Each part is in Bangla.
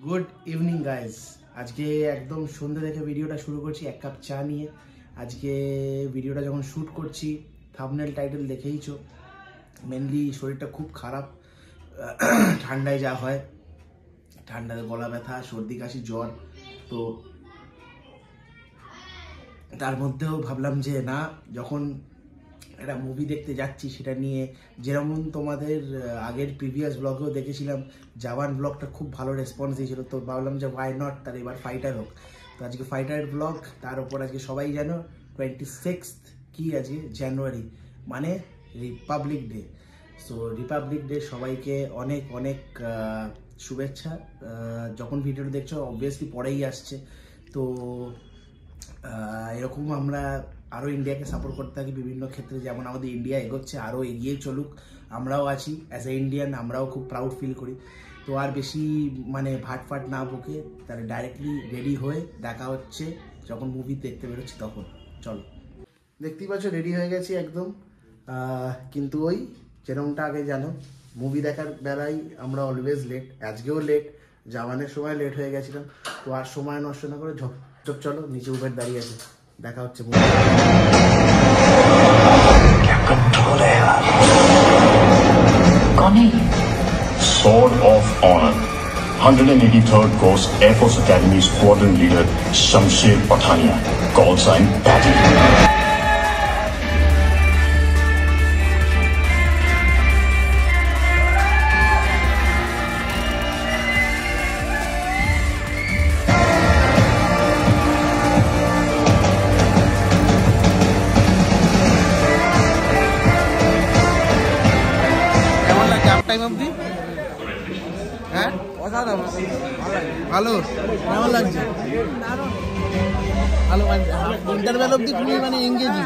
Good evening guys. আজকে একদম সন্ধ্যে থেকে ভিডিওটা শুরু করছি এক কাপ চা নিয়ে। আজকে ভিডিওটা যখন শ্যুট করছি থাম্বনেল টাইটেল দেখেইছো, মেনলি শরীরটা খুব খারাপ, ঠান্ডায় যা হয়, ঠান্ডায় গলা ব্যথা, সর্দি কাশি, জ্বর। তো তার মধ্যেও ভাবলাম যে না, যখন একটা মুভি দেখতে যাচ্ছি সেটা নিয়ে, যেরকম তোমাদের আগের প্রিভিয়াস ব্লগেও দেখেছিলাম জওয়ান ব্লগটা খুব ভালো রেসপন্স দিয়েছিল, তো ভাবলাম যে ওয়াই নট, তার এবার ফাইটার হোক। তো আজকে ফাইটার ব্লগ, তার উপর আজকে সবাই জানো 26 কি আজকে জানুয়ারি, মানে Republic day. So Republic day সবাইকে অনেক অনেক শুভেচ্ছা। যখন ভিডিওটা দেখছো অবভিয়াসলি পরেই আসছে, তো এরকম আমরা আরও ইন্ডিয়াকে সাপোর্ট করতে থাকি বিভিন্ন ক্ষেত্রে। যেমন আমাদের ইন্ডিয়া এগোচ্ছে, আরও এগিয়ে চলুক, আমরাও আছি অ্যাজ এ ইন্ডিয়ান, আমরাও খুব প্রাউড ফিল করি। তো আর বেশি ভাটফাট না বকে তাহলে ডাইরেক্টলি রেডি হয়ে দেখা হচ্ছে যখন মুভি দেখতে বেরোচ্ছি তখন। চলো, দেখতেই পাচ্ছ রেডি হয়ে গেছি একদম। কিন্তু ওই যেরকমটা আগে জানো, মুভি দেখার বেলায় আমরা অলওয়েজ লেট, আজকেও লেট, জওয়ানের সময় লেট হয়ে গেছিলাম। তো আর সময় নষ্ট না করে ঝপ চলো, নিচে উবের দাঁড়িয়ে আছে, দেখা হচ্ছে। Sword of Honor, 183rd Coast Air Force Academy Squadron Leader Shamsher Pathania, call sign Patty. Time অবধি হ্যাঁ ভালো, কেমন লাগছে? ভালো, ইন্টারভেল অবধি খুবই এঙ্গেজিং,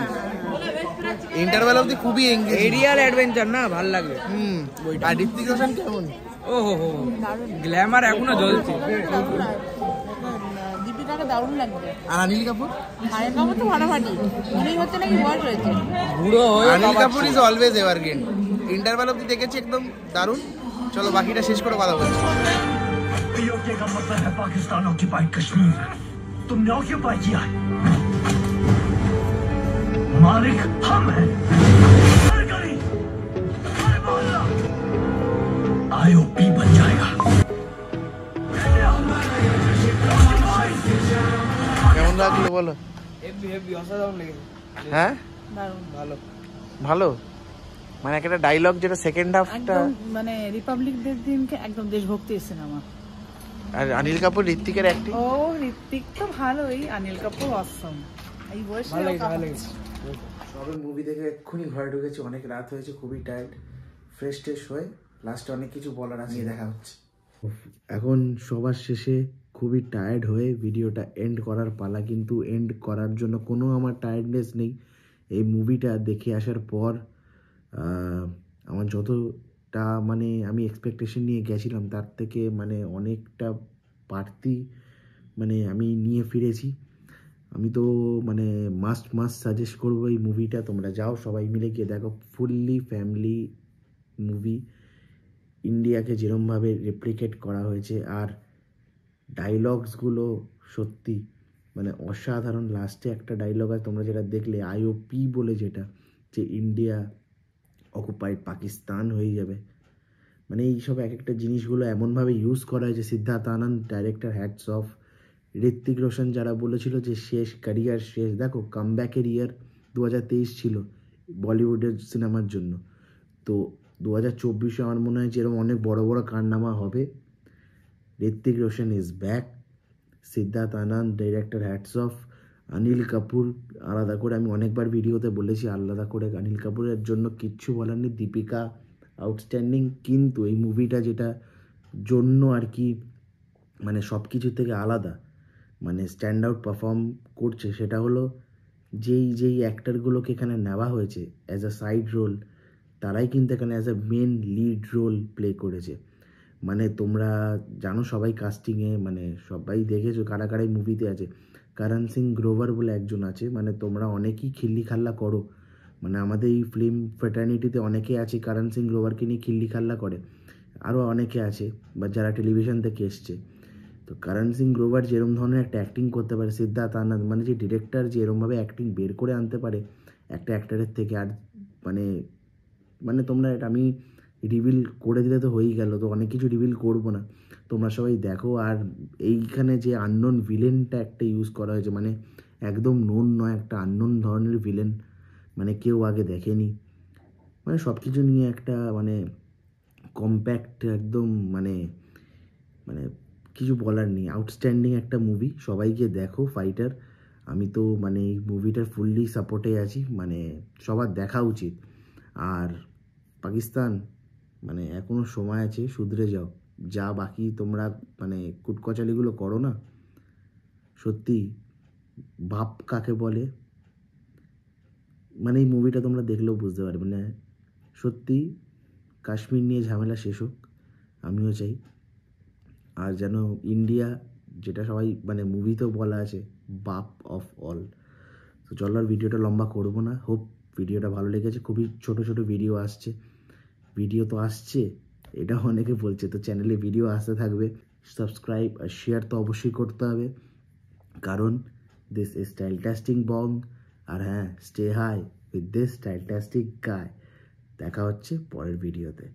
ইন্টারভেল অবধি খুবই এঙ্গেজিং, এরিয়াল অ্যাডভেঞ্চার না, ভালো লাগে। আর ঋত্বিক রোশন কেমন? ও হো, গ্ল্যামার এখনো জ্বলছে। দীপিকাকে দারুণ লাগছে। আর অনিল কাপুর? অনিল কাপুর তো ফাটাফাটি, মনেই হচ্ছে নাকি বয়স হয়েছে। বুড়ো হয়ে Anil Kapoor is always evergreen. Interval অবধি দেখেছি একদম দারুণ। চলো বাকিটা শেষ করে কথা বলছি। POK का मतलब है पाकिस्तान ऑक्यूपाइड कश्मीर। तुमने ऑक्यूपाई किया है, मालिक हम हैं। हर गली, हर मोहल्ला IOP बन जाएगा। কেমন লাগলো বলো? হেভি অসাধারণ লেগেছে। হ্যাঁ দারুণ ভালো ভালো, একটা ডায়লগ যেটা সেকেন্ড হাফটা, একদম রিপাবলিক ডে দিনকে একদম দেশভক্তি সিনেমা। আর অনিল কাপুর ঋত্বিকের অ্যাক্টিং, ও ঋত্বিক তো ভালোই, অনিল কাপুর অসম। এই বয়সে ভালো লেগেছে। সবে মুভি দেখে এক্ষুনি ঘরে ঢুকেছি, অনেক রাত হয়েছে, খুবই টায়ার্ড। ফ্রেশ ট্রেশ হয়ে লাস্টে অনেক কিছু বলার আছে, দেখা হচ্ছে। এখন সবার শেষে খুবই টায়ার্ড হয়ে ভিডিওটা এন্ড করার পালা, কিন্তু এন্ড করার জন্য কোনো আমার টায়ার্ডনেস নেই। এই মুভিটা দেখে আসার পর আমার যতটা আমি এক্সপেকটেশন নিয়ে গেছিলাম তার থেকে অনেকটা বাড়তি আমি নিয়ে ফিরেছি। আমি তো মাস্ট সাজেস্ট করবো এই মুভিটা, তোমরা যাও সবাই মিলে গিয়ে দেখো। ফুললি ফ্যামিলি মুভি, ইন্ডিয়াকে যেরমভাবে রেপ্লিকেট করা হয়েছে, আর ডায়লগসগুলো সত্যি অসাধারণ। লাস্টে একটা ডায়লগ আছে, তোমরা যেটা দেখলে, IOP বলে, যেটা যে ইন্ডিয়া অকুপাইড পাকিস্তান হয়ে যাবে, এইসব এক একটা জিনিসগুলো এমনভাবে ইউজ করা হয়েছে। Siddharth Anand director, hats off. Hrithik Roshan যারা বলেছিল যে শেষ, ক্যারিয়ার শেষ, দেখো কামব্যাকের ইয়ার 2023 ছিল বলিউডের সিনেমার জন্য। তো 2024 আমার মনে হয় যে এরকম অনেক বড় বড় কারনামা হবে। Hrithik Roshan is back, Siddharth Anand director, hats off. Anil Kapoor আলাদা করে, আমি অনেকবার ভিডিওতে বলেছি, আলাদা করে অনিল কাপুরের জন্য কিচ্ছু বলার নেই। দীপিকা আউটস্ট্যান্ডিং, কিন্তু এই মুভিটা যেটা জন্য আর কি সব কিছু থেকে আলাদা স্ট্যান্ড আউট পারফর্ম করছে, সেটা হলো যেই অ্যাক্টরগুলোকে এখানে নেওয়া হয়েছে অ্যাজ আ সাইড রোল, তারাই কিন্তু এখানে as a main lead role play করেছে। তোমরা জানো সবাই কাস্টিংয়ে, সবাই দেখেছো কারা কারাই মুভিতে আছে। করণ সিং গ্রোভার বলে একজন আছে, তোমরা অনেকেই খিল্লি খাল্লা করো, আমাদের এই ফিল্ম ফ্রেটার্নিটিতে অনেকে আছে করণ সিং গ্রোভারকে নিয়ে খিল্লি খাল্লা করে, আরও অনেকে আছে বা যারা টেলিভিশন থেকে এসছে, তো করণ সিং গ্রোভার যেরকম ধরনের একটা অ্যাক্টিং করতে পারে, সিদ্ধার্থ আনন্দ মানে যে ডিরেক্টর যে এরকমভাবে অ্যাক্টিং বের করে আনতে পারে একটা অ্যাক্টারের থেকে, আর মানে মানে তোমরা এটা আমি রিভিল করে দিলে তো হয়েই গেল, তো অনেক কিছু রিভিল করবো না, তোমরা সবাই দেখো। আর এইখানে যে আননোন ভিলেনটা একটা ইউজ করা হয়েছে, মানে একদম নোন নয়, একটা আননোন ধরনের ভিলেন, মানে কেউ আগে দেখেনি, মানে সব কিছু নিয়ে একটা মানে কম্প্যাক্ট একদম মানে মানে কিছু বলার নেই, আউটস্ট্যান্ডিং একটা মুভি। সবাইকে দেখো ফাইটার, আমি তো মানে এই মুভিটার ফুললি সাপোর্টে আছি, মানে সবার দেখা উচিত। আর পাকিস্তান মানে এখনও সময় আছে, শুধরে যাও, যা বাকি তোমরা মানে কুটকচালিগুলো করো না, সত্যি ভাব কাকে বলে, মানে এই মুভিটা তোমরা দেখলেও বুঝতে পারবে, মানে সত্যি কাশ্মীর নিয়ে ঝামেলা শেষ হোক, আমিও চাই। আর যেন ইন্ডিয়া, যেটা সবাই মানে মুভিতেও বলা আছে, বাপ অফ অল। তো চলো আর ভিডিওটা লম্বা করবো না, হোপ ভিডিওটা ভালো লেগেছে। খুবই ছোট ছোট ভিডিও আসছে, ভিডিও তো আসছে, এটা অনেকে বলছে, তো চ্যানেলে ভিডিও আসতে থাকবে। সাবস্ক্রাইব আর শেয়ার তো অবশ্যই করতে হবে, কারণ দিস ইজ স্টাইলটাস্টিক বং। আর হ্যাঁ, স্টে হাই উইথ দিস স্টাইলটাস্টিক গায়। দেখা হচ্ছে পরের ভিডিওতে।